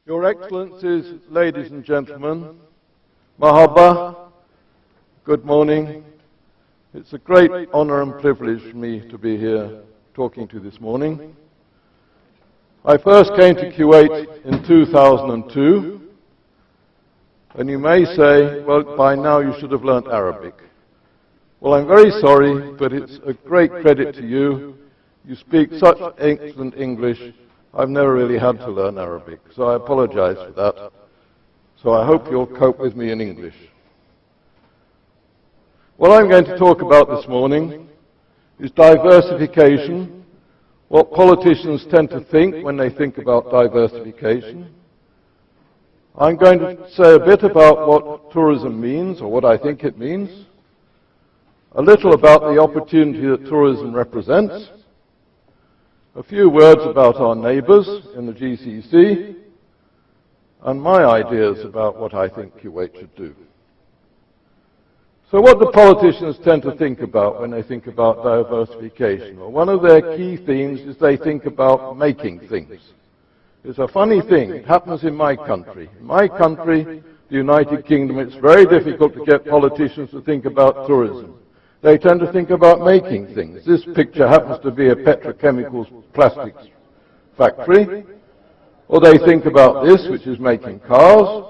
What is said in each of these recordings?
Your Excellencies, ladies and gentlemen, Mahaba, good morning. It's a great honor and privilege for me to be here talking to you this morning. I first came to Kuwait in 2002, and you may say, well, by now you should have learnt Arabic. Well, I'm very sorry, but it's a great credit to you. You speak such excellent English. I've never really had to learn Arabic, so I apologize for that. So I hope you'll cope with me in English. What I'm going to talk about this morning is diversification, what politicians tend to think when they think about diversification. I'm going to say a bit about what tourism means, or what I think it means, a little about the opportunity that tourism represents, a few words about our neighbours in the GCC, and my ideas about what I think Kuwait should do. So what do politicians tend to think about when they think about diversification? Well, one of their key themes is they think about making things. It's a funny thing. It happens in my country. In my country, the United Kingdom, it's very difficult to get politicians to think about tourism. They tend to think about making things. This picture happens to be a petrochemicals plastics factory. Or they think about this, which is making cars.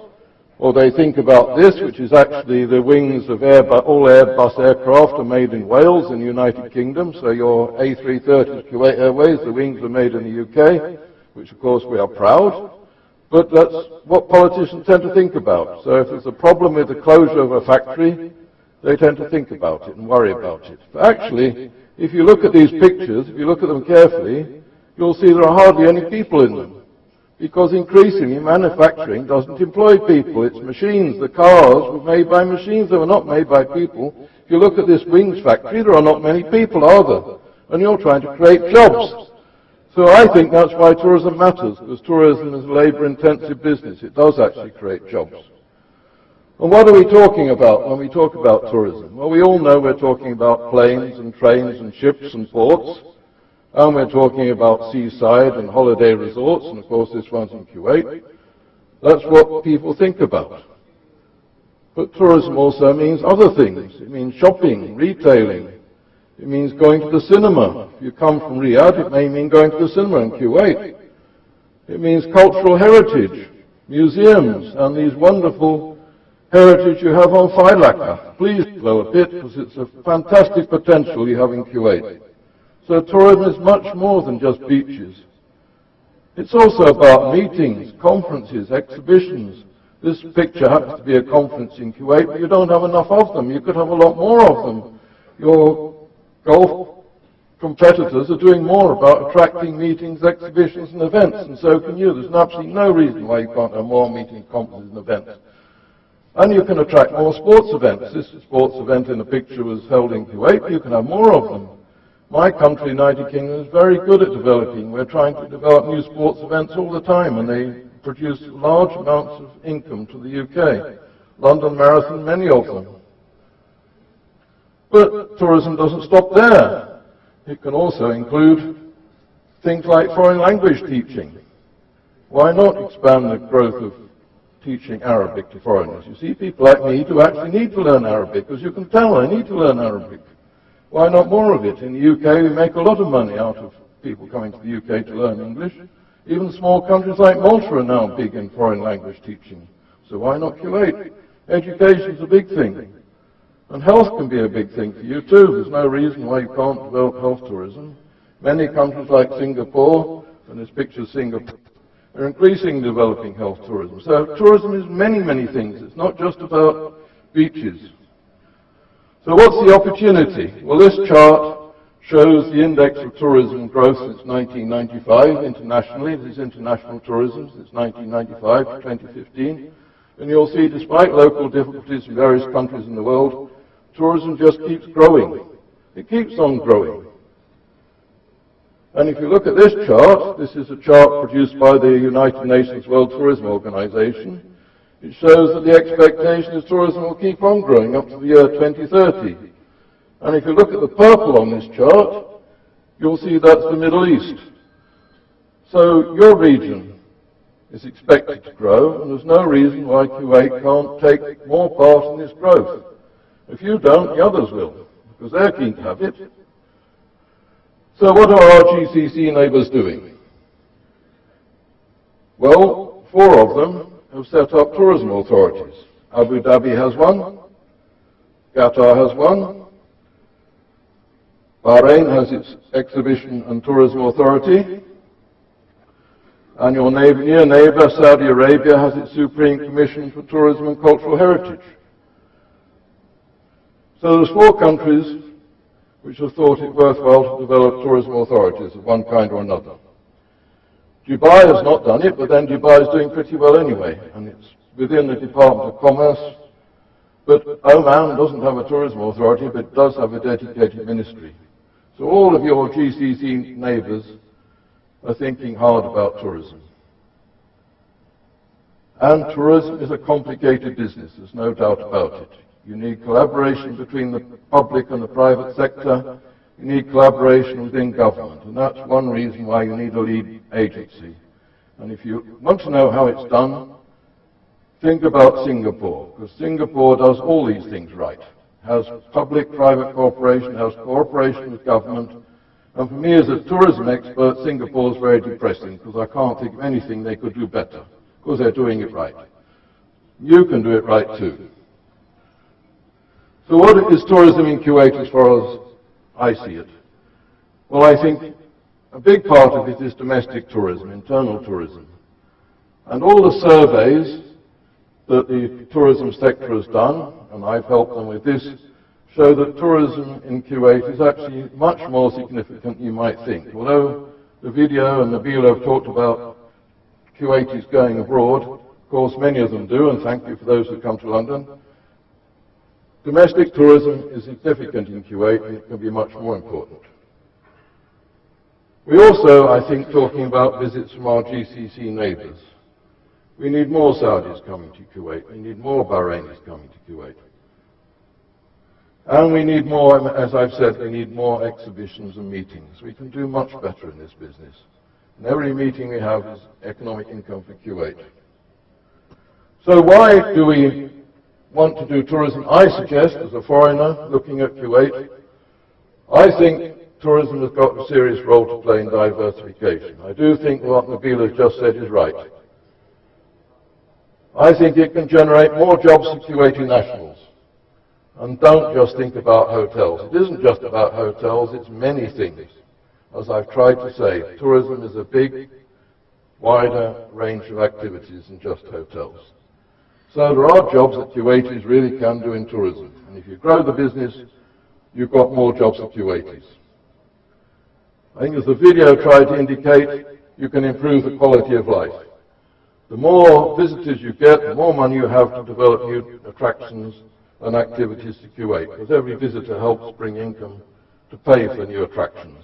Or they think about this, which is actually the wings of all Airbus aircraft are made in Wales in the United Kingdom. So your A330 Kuwait Airways, the wings are made in the UK, which of course we are proud. But that's what politicians tend to think about. So if there's a problem with the closure of a factory, they tend to think about it and worry about it. But actually, if you look at these pictures, if you look at them carefully, you'll see there are hardly any people in them. Because increasingly manufacturing doesn't employ people. It's machines. The cars were made by machines. They were not made by people. If you look at this wings factory, there are not many people, are there? And you're trying to create jobs. So I think that's why tourism matters, because tourism is a labour-intensive business. It does actually create jobs. And what are we talking about when we talk about tourism? Well, we all know we're talking about planes and trains and ships and ports. And we're talking about seaside and holiday resorts, and of course this one's in Kuwait. That's what people think about. But tourism also means other things. It means shopping, retailing. It means going to the cinema. If you come from Riyadh, it may mean going to the cinema in Kuwait. It means cultural heritage, museums, and these wonderful heritage you have on Failaka. Please blow a bit, because it's a fantastic potential you have in Kuwait. So tourism is much more than just beaches. It's also about meetings, conferences, exhibitions. This picture happens to be a conference in Kuwait, but you don't have enough of them. You could have a lot more of them. Your golf competitors are doing more about attracting meetings, exhibitions and events, and so can you. There's absolutely no reason why you can't have more meetings, conferences and events. And you can attract more sports events. This sports event in the picture was held in Kuwait. You can have more of them. My country, United Kingdom, is very good at developing. We're trying to develop new sports events all the time, and they produce large amounts of income to the UK. London Marathon, many of them. But tourism doesn't stop there. It can also include things like foreign language teaching. Why not expand the growth of teaching Arabic to foreigners? You see, people like me do actually need to learn Arabic, because you can tell I need to learn Arabic. Why not more of it? In the UK, we make a lot of money out of people coming to the UK to learn English. Even small countries like Malta are now big in foreign language teaching. So why not Kuwait? Education is a big thing. And health can be a big thing for you too. There's no reason why you can't develop health tourism. Many countries like Singapore, and this picture of Singapore, are increasingly developing health tourism. So tourism is many, many things. It's not just about beaches. So what's the opportunity? Well, this chart shows the index of tourism growth since 1995 internationally. This is international tourism since 1995 to 2015. And you'll see, despite local difficulties in various countries in the world, tourism just keeps growing. It keeps on growing. And if you look at this chart, this is a chart produced by the United Nations World Tourism Organization. It shows that the expectation is tourism will keep on growing up to the year 2030. And if you look at the purple on this chart, you'll see that's the Middle East. So your region, is expected to grow, and there's no reason why Kuwait can't take more part in this growth. If you don't, the others will, because they're keen to have it. So what are our GCC neighbours doing? Well, 4 of them have set up tourism authorities. Abu Dhabi has one, Qatar has one, Bahrain has its Exhibition and Tourism Authority, and your near neighbour, Saudi Arabia, has its Supreme Commission for Tourism and Cultural Heritage. So there's 4 countries which have thought it worthwhile to develop tourism authorities of one kind or another. Dubai has not done it, but then Dubai is doing pretty well anyway, and it's within the Department of Commerce. But Oman doesn't have a tourism authority, but it does have a dedicated ministry. So all of your GCC neighbours are thinking hard about tourism. And tourism is a complicated business, there's no doubt about it. You need collaboration between the public and the private sector. You need collaboration within government, and that's one reason why you need a lead agency. And if you want to know how it's done, think about Singapore, because Singapore does all these things right. Has public-private cooperation, has cooperation with government. And for me as a tourism expert, Singapore is very depressing, because I can't think of anything they could do better, because they're doing it right. You can do it right too. So what is tourism in Kuwait as far as I see it? Well, I think a big part of it is domestic tourism, internal tourism. And all the surveys that the tourism sector has done, and I've helped them with this, show that tourism in Kuwait is actually much more significant than you might think. Although the video and Nabila have talked about Kuwaitis going abroad, of course many of them do, and thank you for those who come to London. Domestic tourism is significant in Kuwait, and it can be much more important. We also, I think, talking about visits from our GCC neighbours. We need more Saudis coming to Kuwait. We need more Bahrainis coming to Kuwait. And we need more, as I've said, we need more exhibitions and meetings. We can do much better in this business. And every meeting we have is economic income for Kuwait. So why do we want to do tourism? I suggest, as a foreigner looking at Kuwait, I think tourism has got a serious role to play in diversification. I do think what Nabila has just said is right. I think it can generate more jobs for Kuwaiti nationals. And don't just think about hotels. It isn't just about hotels, it's many things. As I've tried to say, tourism is a big, wider range of activities than just hotels. So there are jobs that Kuwaitis really can do in tourism. And if you grow the business, you've got more jobs for Kuwaitis. I think as the video tried to indicate, you can improve the quality of life. The more visitors you get, the more money you have to develop new attractions and activities to Kuwait, because every visitor helps bring income to pay for new attractions.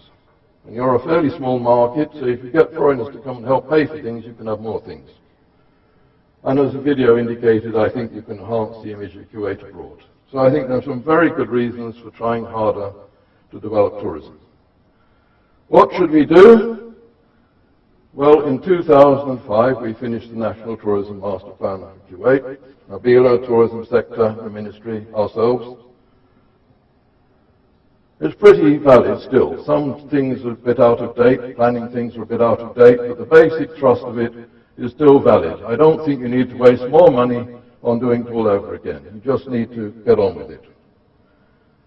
And you're a fairly small market, so if you get foreigners to come and help pay for things, you can have more things. And as the video indicated, I think you can enhance the image of Kuwait abroad. So I think there are some very good reasons for trying harder to develop tourism. What should we do? Well, in 2005, we finished the National Tourism Master Plan for Kuwait. Nabila, tourism sector, the ministry, ourselves. It's pretty valid still. Some things are a bit out of date, planning things are a bit out of date, but the basic thrust of it is still valid. I don't think you need to waste more money on doing it all over again. You just need to get on with it.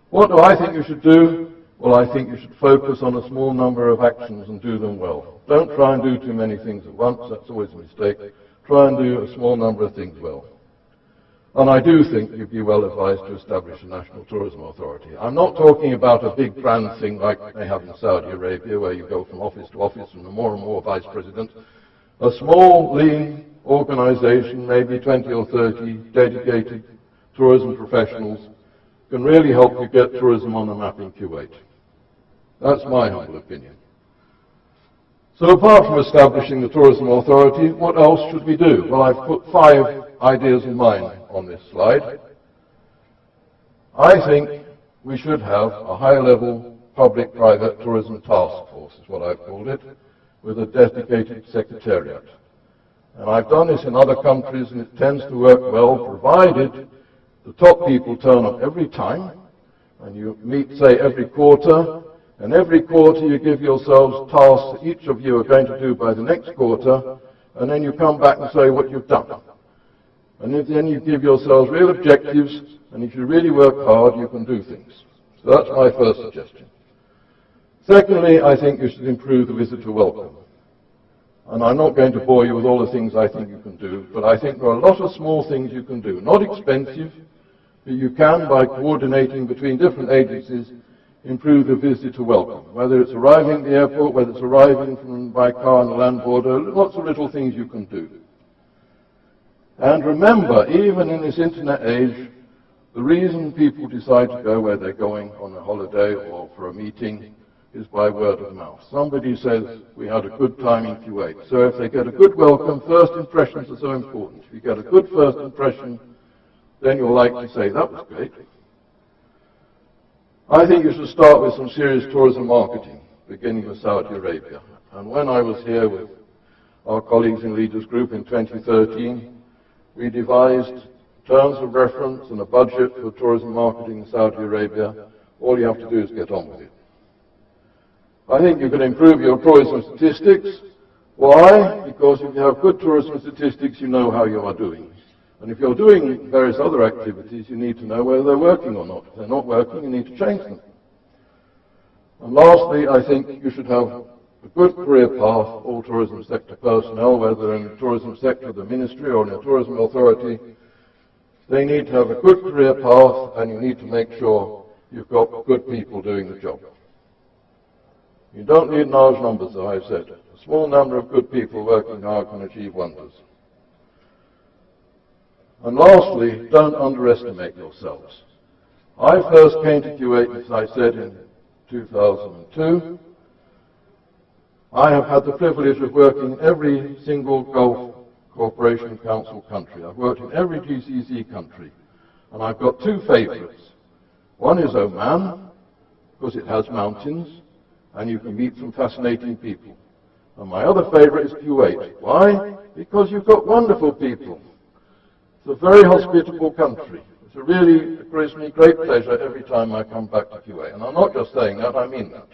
What do I think you should do? Well, I think you should focus on a small number of actions and do them well. Don't try and do too many things at once, that's always a mistake. Try and do a small number of things well. And I do think you'd be well advised to establish a National Tourism Authority. I'm not talking about a big grand thing like they have in Saudi Arabia, where you go from office to office and more and more vice president. A small, lean organization, maybe 20 or 30 dedicated tourism professionals, can really help you get tourism on the map in Kuwait. That's my humble opinion. So apart from establishing the Tourism Authority, what else should we do? Well, I've put 5 ideas in mind on this slide. I think we should have a high-level public-private tourism task force, is what I've called it, with a dedicated secretariat. And I've done this in other countries, and it tends to work well, provided the top people turn up every time, and you meet, say, every quarter, and every quarter you give yourselves tasks that each of you are going to do by the next quarter, and then you come back and say what you've done. And then you give yourselves real objectives, and if you really work hard, you can do things. So that's my first suggestion. Secondly, I think you should improve the visitor welcome. And I'm not going to bore you with all the things I think you can do, but I think there are a lot of small things you can do. Not expensive, but you can, by coordinating between different agencies, improve the visitor welcome. Whether it's arriving at the airport, whether it's arriving by car on the land border, lots of little things you can do. And remember, even in this internet age, the reason people decide to go where they're going on a holiday or for a meeting is by word of mouth. Somebody says, we had a good time in Kuwait. So if they get a good welcome, first impressions are so important. If you get a good first impression, then you'll like to say, that was great. I think you should start with some serious tourism marketing, beginning with Saudi Arabia. And when I was here with our colleagues in Leaders Group in 2013, we devised terms of reference and a budget for tourism marketing in Saudi Arabia. All you have to do is get on with it. I think you can improve your tourism statistics. Why? Because if you have good tourism statistics, you know how you are doing. And if you're doing various other activities, you need to know whether they're working or not. If they're not working, you need to change them. And lastly, I think you should have a good career path for all tourism sector personnel, whether in the tourism sector of the ministry or in a tourism authority. They need to have a good career path, and you need to make sure you've got good people doing the job. You don't need large numbers, as I've said. A small number of good people working hard can achieve wonders. And lastly, don't underestimate yourselves. I first came to Kuwait, as I said, in 2002. I have had the privilege of working in every single Gulf Cooperation Council country. I've worked in every GCC country. And I've got two favorites. One is Oman, because it has mountains, and you can meet some fascinating people. And my other favorite is Kuwait. Why? Because you've got wonderful people. It's a very hospitable country. It really gives me great pleasure every time I come back to Kuwait. And I'm not just saying that, I mean that.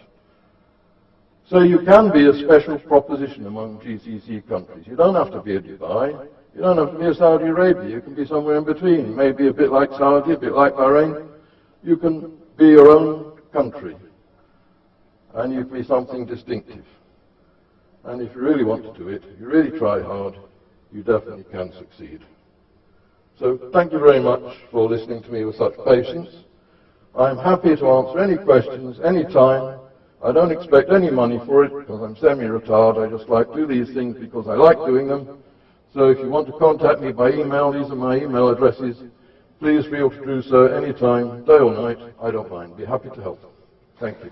So you can be a special proposition among GCC countries. You don't have to be a Dubai. You don't have to be a Saudi Arabia. You can be somewhere in between. Maybe a bit like Saudi, a bit like Bahrain. You can be your own country. And you can be something distinctive. And if you really want to do it, if you really try hard, you definitely can succeed. So thank you very much for listening to me with such patience. I'm happy to answer any questions any time. I don't expect any money for it because I'm semi-retired. I just like to do these things because I like doing them. So if you want to contact me by email, these are my email addresses. Please feel free to do so any time, day or night. I don't mind. Be happy to help. Thank you.